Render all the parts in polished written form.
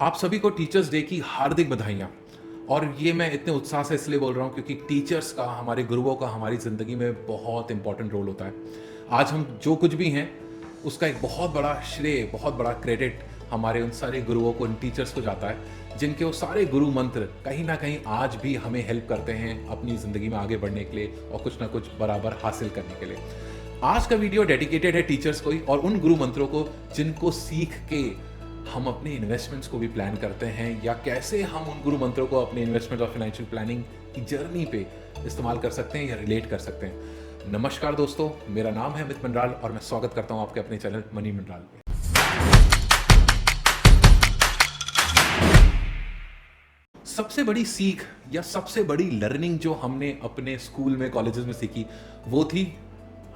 आप सभी को टीचर्स डे की हार्दिक बधाइयाँ। और ये मैं इतने उत्साह से इसलिए बोल रहा हूँ क्योंकि टीचर्स का, हमारे गुरुओं का हमारी ज़िंदगी में बहुत इंपॉर्टेंट रोल होता है। आज हम जो कुछ भी हैं उसका एक बहुत बड़ा श्रेय, बहुत बड़ा क्रेडिट हमारे उन सारे गुरुओं को, उन टीचर्स को जाता है जिनके वो सारे गुरु मंत्र कहीं ना कहीं आज भी हमें हेल्प करते हैं अपनी ज़िंदगी में आगे बढ़ने के लिए और कुछ ना कुछ बराबर हासिल करने के लिए। आज का वीडियो डेडिकेटेड है टीचर्स को ही और उन गुरु मंत्रों को जिनको सीख के हम अपने इन्वेस्टमेंट्स को भी प्लान करते हैं, या कैसे हम उन गुरु मंत्रों को अपने इन्वेस्टमेंट और फाइनेंशियल प्लानिंग की जर्नी पे इस्तेमाल कर सकते हैं या रिलेट कर सकते हैं। नमस्कार दोस्तों, मेरा नाम है अमित मंडराल और मैं स्वागत करता हूं आपके अपने चैनल मनी मंडराल पे। सबसे बड़ी सीख या सबसे बड़ी लर्निंग जो हमने अपने स्कूल में, कॉलेजेस में सीखी वो थी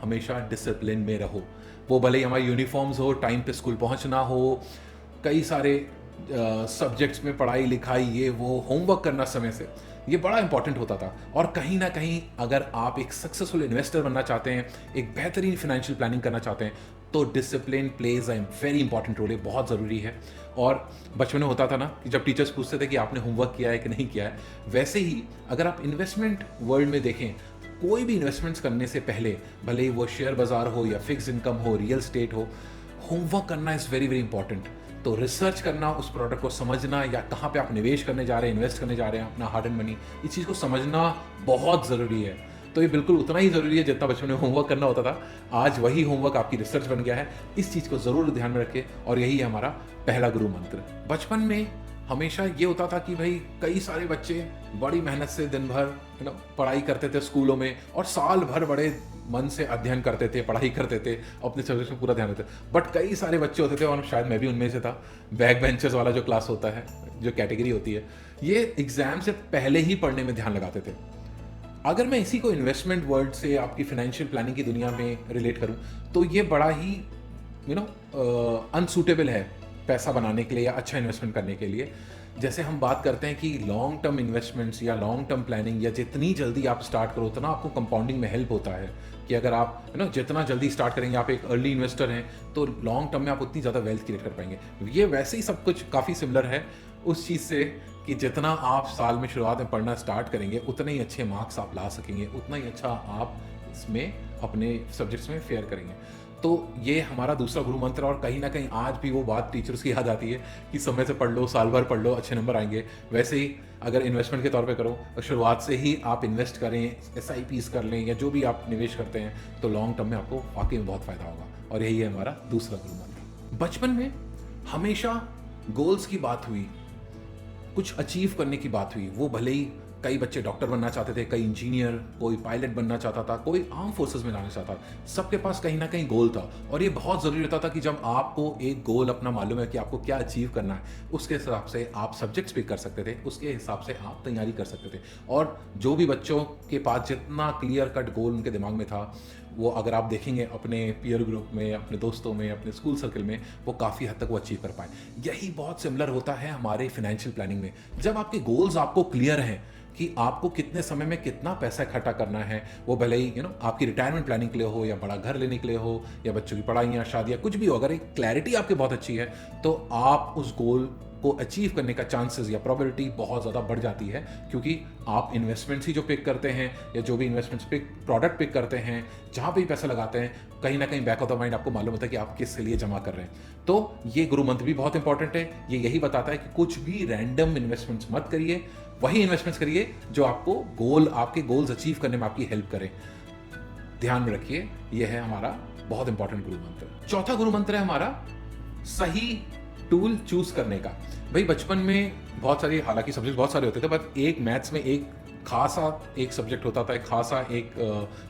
हमेशा डिसिप्लिन में रहो। वो भले ही हमारी यूनिफॉर्म्स हो, टाइम पे स्कूल पहुंचना हो, कई सारे सब्जेक्ट्स में पढ़ाई लिखाई, ये वो होमवर्क करना समय से, ये बड़ा इंपॉर्टेंट होता था। और कहीं ना कहीं अगर आप एक सक्सेसफुल इन्वेस्टर बनना चाहते हैं, एक बेहतरीन फाइनेंशियल प्लानिंग करना चाहते हैं, तो discipline plays a very important role है, बहुत ज़रूरी है। और बचपन में होता था ना कि जब टीचर्स पूछते थे कि आपने होमवर्क किया है कि नहीं किया है, वैसे ही अगर आप इन्वेस्टमेंट वर्ल्ड में देखें, कोई भी इन्वेस्टमेंट्स करने से पहले, भले ही वो शेयर बाजार हो या फिक्स इनकम हो, रियल स्टेट हो, होमवर्क करना इज़ वेरी वेरी इंपॉर्टेंट। तो रिसर्च करना, उस प्रोडक्ट को समझना, या कहाँ पे आप निवेश करने जा रहे हैं, इन्वेस्ट करने जा रहे हैं अपना हार्ड एंड मनी, इस चीज़ को समझना बहुत ज़रूरी है। तो ये बिल्कुल उतना ही ज़रूरी है जितना बचपन में होमवर्क करना होता था। आज वही होमवर्क आपकी रिसर्च बन गया है। इस चीज़ को ज़रूर ध्यान में रखें और यही है हमारा पहला गुरु मंत्र। बचपन में हमेशा ये होता था कि भाई कई सारे बच्चे बड़ी मेहनत से दिन भर पढ़ाई करते थे स्कूलों में, और साल भर बड़े मन से अध्ययन करते थे, पढ़ाई करते थे, अपने सब्जेक्ट में पूरा ध्यान देते थे। बट कई सारे बच्चे होते थे, और शायद मैं भी उनमें से था, बैक बेंचर्स वाला जो क्लास होता है, जो कैटेगरी होती है, ये एग्जाम से पहले ही पढ़ने में ध्यान लगाते थे। अगर मैं इसी को इन्वेस्टमेंट वर्ल्ड से आपकी फाइनेंशियल प्लानिंग की दुनिया में रिलेट करूं, तो ये बड़ा ही अनसूटेबल है पैसा बनाने के लिए या अच्छा इन्वेस्टमेंट करने के लिए। जैसे हम बात करते हैं कि लॉन्ग टर्म इन्वेस्टमेंट्स या लॉन्ग टर्म प्लानिंग, या जितनी जल्दी आप स्टार्ट करो उतना आपको कंपाउंडिंग में हेल्प होता है। कि अगर आप जितना जल्दी स्टार्ट करेंगे, आप एक अर्ली इन्वेस्टर हैं, तो लॉन्ग टर्म में आप उतनी ज़्यादा वेल्थ क्रिएट कर पाएंगे। ये वैसे ही सब कुछ काफ़ी सिमिलर है उस चीज़ से कि जितना आप साल में शुरुआत में पढ़ना स्टार्ट करेंगे, उतने ही अच्छे मार्क्स आप ला सकेंगे, उतना ही अच्छा आप इसमें अपने सब्जेक्ट्स में फेयर करेंगे। तो ये हमारा दूसरा गुरु मंत्र। और कहीं ना कहीं आज भी वो बात टीचर्स की याद आती है कि समय से पढ़ लो, साल भर पढ़ लो, अच्छे नंबर आएंगे। वैसे ही अगर इन्वेस्टमेंट के तौर पे करो और शुरुआत से ही आप इन्वेस्ट करें, SIPs कर लें, या जो भी आप निवेश करते हैं, तो लॉन्ग टर्म में आपको वाकई में बहुत फायदा होगा। और यही है हमारा दूसरा गुरु मंत्र। बचपन में हमेशा गोल्स की बात हुई, कुछ अचीव करने की बात हुई। वो भले ही कई बच्चे डॉक्टर बनना चाहते थे, कई इंजीनियर, कोई पायलट बनना चाहता था, कोई आर्म फोर्सेस में जाना चाहता था। सबके पास कहीं ना कहीं गोल था। और ये बहुत ज़रूरी होता था कि जब आपको एक गोल अपना मालूम है कि आपको क्या अचीव करना है, उसके हिसाब से आप सब्जेक्ट्स पिक कर सकते थे, उसके हिसाब से आप तैयारी कर सकते थे। और जो भी बच्चों के पास जितना क्लियर कट गोल उनके दिमाग में था, वो अगर आप देखेंगे अपने पीयर ग्रुप में, अपने दोस्तों में, अपने स्कूल सर्कल में, वो काफ़ी हद तक वो अचीव कर पाए। यही बहुत सिमिलर होता है हमारे फाइनेंशियल प्लानिंग में। जब आपके गोल्स आपको क्लियर हैं कि आपको कितने समय में कितना पैसा इकट्ठा करना है, वो भले ही आपकी रिटायरमेंट प्लानिंग के लिए हो, या बड़ा घर लेने के लिए हो, या बच्चों की पढ़ाइयाँ, शादियाँ, कुछ भी हो, अगर एक क्लैरिटी आपकी बहुत अच्छी है, तो आप उस गोल को अचीव करने का चांसेस या प्रोबेबिलिटी बहुत ज़्यादा बढ़ जाती है। क्योंकि आप इन्वेस्टमेंट्स ही जो पिक करते हैं, या जो भी इन्वेस्टमेंट्स प्रोडक्ट पिक करते हैं, जहाँ पे भी पैसा लगाते हैं, कहीं ना कहीं बैक ऑफ द माइंड आपको मालूम होता है कि आप किस लिए जमा कर रहे हैं। तो ये गुरु मंत्र भी बहुत इंपॉर्टेंट है। ये यही बताता है कि कुछ भी रैंडम इन्वेस्टमेंट्स मत करिए, वही इन्वेस्टमेंट्स करिए जो आपको आपके गोल्स अचीव करने में आपकी हेल्प करें। ध्यान में रखिए, यह है हमारा बहुत इंपॉर्टेंट गुरु मंत्र। चौथा गुरु मंत्र है हमारा सही टूल चूज करने का। भाई बचपन में बहुत सारी, हालांकि सब्जेक्ट बहुत सारे होते थे, पर एक मैथ्स में एक खासा एक सब्जेक्ट होता था, एक खासा एक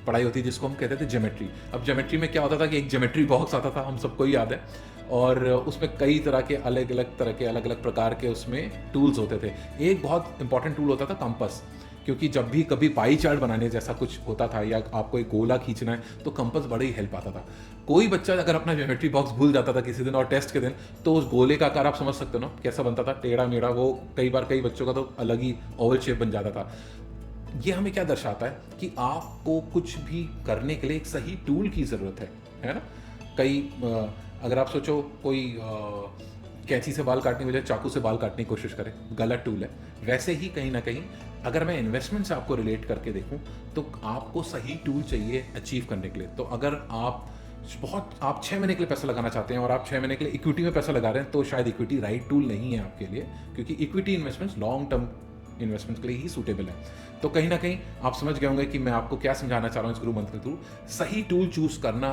पढ़ाई होती थी जिसको हम कहते थे ज्योमेट्री। अब ज्योमेट्री में क्या होता था कि एक ज्योमेट्री बॉक्स आता था, हम सबको ही याद है, और उसमें कई तरह के अलग अलग प्रकार के उसमें टूल्स होते थे। एक बहुत इंपॉर्टेंट टूल होता था कंपास, क्योंकि जब भी कभी पाई चार्ट बनाने जैसा कुछ होता था, या आपको एक गोला खींचना है, तो कंपास बड़ा ही हेल्प आता था। कोई बच्चा अगर अपना ज्योमेट्री बॉक्स भूल जाता था किसी दिन, और टेस्ट के दिन, तो उस गोले का आकार आप समझ सकते हो ना कैसा बनता था, टेढ़ा मेढ़ा। वो कई बच्चों का तो अलग ही ओवल शेप बन जाता था। ये हमें क्या दर्शाता है कि आपको कुछ भी करने के लिए एक सही टूल की ज़रूरत है ना। कई अगर आप सोचो, कोई कैंची से बाल काटने की बजाय चाकू से बाल काटने की कोशिश करें, गलत टूल है। वैसे ही कहीं ना कहीं अगर मैं इन्वेस्टमेंट से आपको रिलेट करके देखूं तो आपको सही टूल चाहिए अचीव करने के लिए। तो अगर आप 6 महीने के लिए पैसा लगाना चाहते हैं और आप 6 महीने के लिए इक्विटी में पैसा लगा रहे हैं, तो शायद इक्विटी राइट टूल नहीं है आपके लिए, क्योंकि equity investments long term investments के लिए ही सूटेबल है। तो कहीं ना कहीं आप समझ गए होंगे कि मैं आपको क्या समझाना चाह रहा हूँ इस गुरु मंत्र के थ्रू। सही टूल चूज करना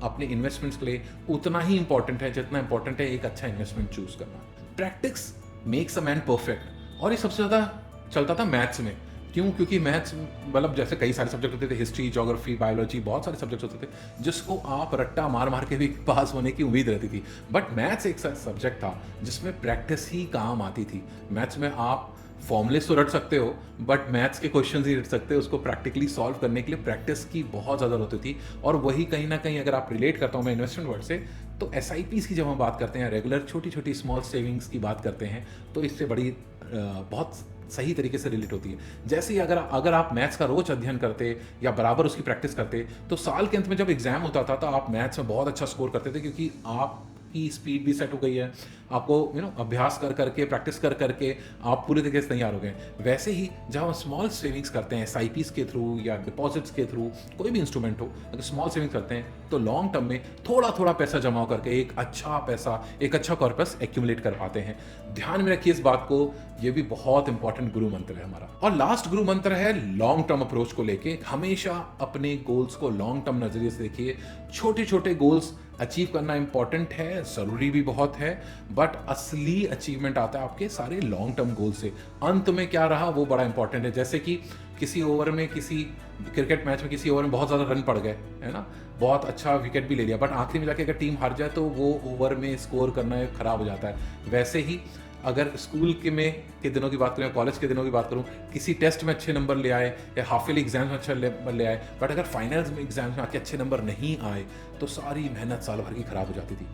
अपने इन्वेस्टमेंट्स के लिए उतना ही इंपॉर्टेंट है जितना इंपॉर्टेंट है एक अच्छा इन्वेस्टमेंट चूज करना। Practice makes a man perfect, और ये सबसे ज़्यादा चलता था मैथ्स में। क्यों? क्योंकि मैथ्स मतलब जैसे कई सारे सब्जेक्ट होते थे, हिस्ट्री, ज्योग्राफी, बायोलॉजी, बहुत सारे सब्जेक्ट्स होते थे जिसको आप रट्टा मार मार के भी पास होने की उम्मीद रहती थी। बट मैथ्स एक सब्जेक्ट था जिसमें प्रैक्टिस ही काम आती थी। मैथ्स में आप फॉर्मूलेस तो रट सकते हो, बट मैथ्स के क्वेश्चन ही रट सकते हो। उसको प्रैक्टिकली सॉल्व करने के लिए प्रैक्टिस की बहुत ज़्यादा होती थी। और वही कहीं ना कहीं अगर आप रिलेट करता हूँ मैं इन्वेस्टमेंट वर्ड से, तो SIPs की जब हम बात करते हैं, रेगुलर छोटी छोटी स्मॉल सेविंग्स की बात करते हैं, तो इससे बड़ी बहुत सही तरीके से रिलेट होती है। जैसे ही अगर आप मैथ्स का रोज अध्ययन करते या बराबर उसकी प्रैक्टिस करते, तो साल के अंत में जब एग्जाम होता था तो आप मैथ्स में बहुत अच्छा स्कोर करते थे, क्योंकि आपकी स्पीड भी सेट हो गई है। आपको अभ्यास कर करके, प्रैक्टिस कर करके आप पूरे तरीके से तैयार हो गए। वैसे ही जब हम स्मॉल सेविंग्स करते हैं SIPs के थ्रू या डिपॉजिट्स के थ्रू, कोई भी इंस्ट्रूमेंट हो, अगर स्मॉल सेविंग्स करते हैं तो लॉन्ग टर्म में थोड़ा थोड़ा पैसा जमा करके एक अच्छा कॉर्पस एक्यूमुलेट कर पाते हैं। ध्यान में रखिए इस बात को, ये भी बहुत इंपॉर्टेंट गुरु मंत्र है हमारा। और लास्ट गुरु मंत्र है लॉन्ग टर्म अप्रोच को लेके। हमेशा अपने गोल्स को लॉन्ग टर्म नजरिए से देखिए। छोटे छोटे गोल्स अचीव करना इंपॉर्टेंट है, जरूरी भी बहुत है, बट असली अचीवमेंट आता है आपके सारे लॉन्ग टर्म गोल से। अंत में क्या रहा वो बड़ा इंपॉर्टेंट है। जैसे कि किसी ओवर में, किसी क्रिकेट मैच में किसी ओवर में बहुत ज़्यादा रन पड़ गए, है ना, बहुत अच्छा विकेट भी ले लिया, बट आखिरी में जाके अगर टीम हार जाए तो वो ओवर में स्कोर करना खराब हो जाता है। वैसे ही अगर स्कूल के दिनों की बात करूँ, कॉलेज के दिनों की बात करूँ, किसी टेस्ट में अच्छे नंबर ले आए या हाफ ईयरली एग्जाम्स में अच्छे नंबर ले आए, बट अगर फाइनल्स में एग्जाम्स में आके अच्छे नंबर नहीं आए तो सारी मेहनत साल भर की खराब हो जाती थी।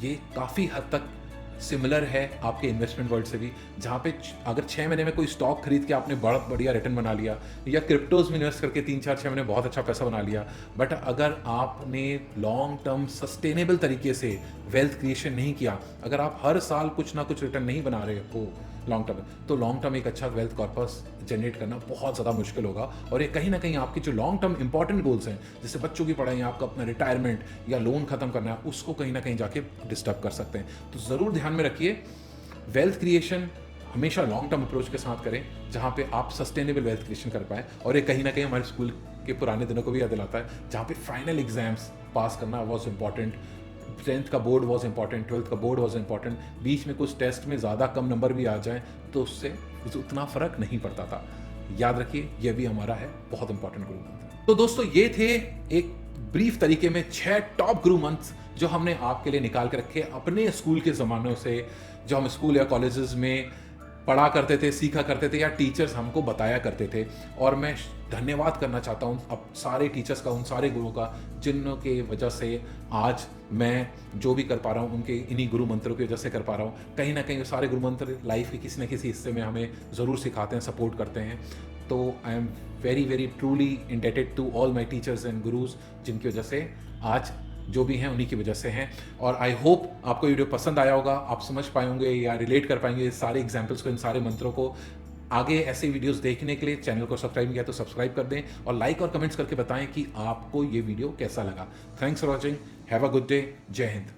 ये काफ़ी हद तक सिमिलर है आपके इन्वेस्टमेंट वर्ल्ड से भी, जहाँ पे अगर 6 महीने में कोई स्टॉक खरीद के आपने बड़ा बढ़िया रिटर्न बना लिया, या क्रिप्टोज में इन्वेस्ट करके 3-4-6 महीने बहुत अच्छा पैसा बना लिया, बट अगर आपने लॉन्ग टर्म सस्टेनेबल तरीके से वेल्थ क्रिएशन नहीं किया, अगर आप हर साल कुछ ना कुछ रिटर्न नहीं बना रहे हो लॉन्ग टर्म, तो लॉन्ग टर्म एक अच्छा वेल्थ कॉर्पस जनरेट करना बहुत ज़्यादा मुश्किल होगा। और ये कहीं ना कहीं आपके जो लॉन्ग टर्म इंपॉर्टेंट गोल्स हैं, जैसे बच्चों की पढ़ाई, आपका अपना रिटायरमेंट या लोन खत्म करना है, उसको कहीं ना कहीं जाके डिस्टर्ब कर सकते हैं। तो ज़रूर ध्यान में रखिए, वेल्थ क्रिएशन हमेशा लॉन्ग टर्म अप्रोच के साथ करें, जहाँ पे आप सस्टेनेबल वेल्थ क्रिएशन कर पाएँ। और ये कहीं ना कहीं हमारे स्कूल के पुराने दिनों को भी याद दिलाता है, जहाँ पे फाइनल एग्जाम्स पास करना वॉज इंपॉर्टेंट, 10th का बोर्ड वॉज इंपॉर्टेंट, 12th का बोर्ड वॉज इंपॉर्टेंट। बीच में कुछ टेस्ट में ज़्यादा कम नंबर भी आ जाए तो उससे उतना फ़र्क नहीं पड़ता था। याद रखिए, यह भी हमारा है बहुत इंपॉर्टेंट गुरु मंत्र। तो दोस्तों, ये थे एक ब्रीफ तरीके में 6 टॉप गुरु मंत्र जो हमने आपके लिए निकाल के रखे अपने स्कूल के ज़मानों से, जो हम स्कूल या कॉलेजेस में पढ़ा करते थे, सीखा करते थे, या टीचर्स हमको बताया करते थे। और मैं धन्यवाद करना चाहता हूँ अब सारे टीचर्स का, उन सारे गुरुओं का, जिनों के वजह से आज मैं जो भी कर पा रहा हूँ उनके इन्हीं गुरु मंत्रों की वजह से कर पा रहा हूँ। कहीं ना कहीं सारे गुरु मंत्र लाइफ के किसी न किसी हिस्से में हमें ज़रूर सिखाते हैं, सपोर्ट करते हैं। तो I am very very truly indebted to all my teachers and gurus, जिनकी वजह से आज जो भी हैं उन्हीं की वजह से हैं। और आई होप आपको वीडियो पसंद आया होगा, आप समझ पाए होंगे या रिलेट कर पाएंगे सारे एग्जाम्पल्स को, इन सारे मंत्रों को। आगे ऐसे वीडियोस देखने के लिए चैनल को सब्सक्राइब किया तो सब्सक्राइब कर दें, और लाइक और कमेंट्स करके बताएं कि आपको ये वीडियो कैसा लगा। Thanks for watching, have a good day, जय हिंद।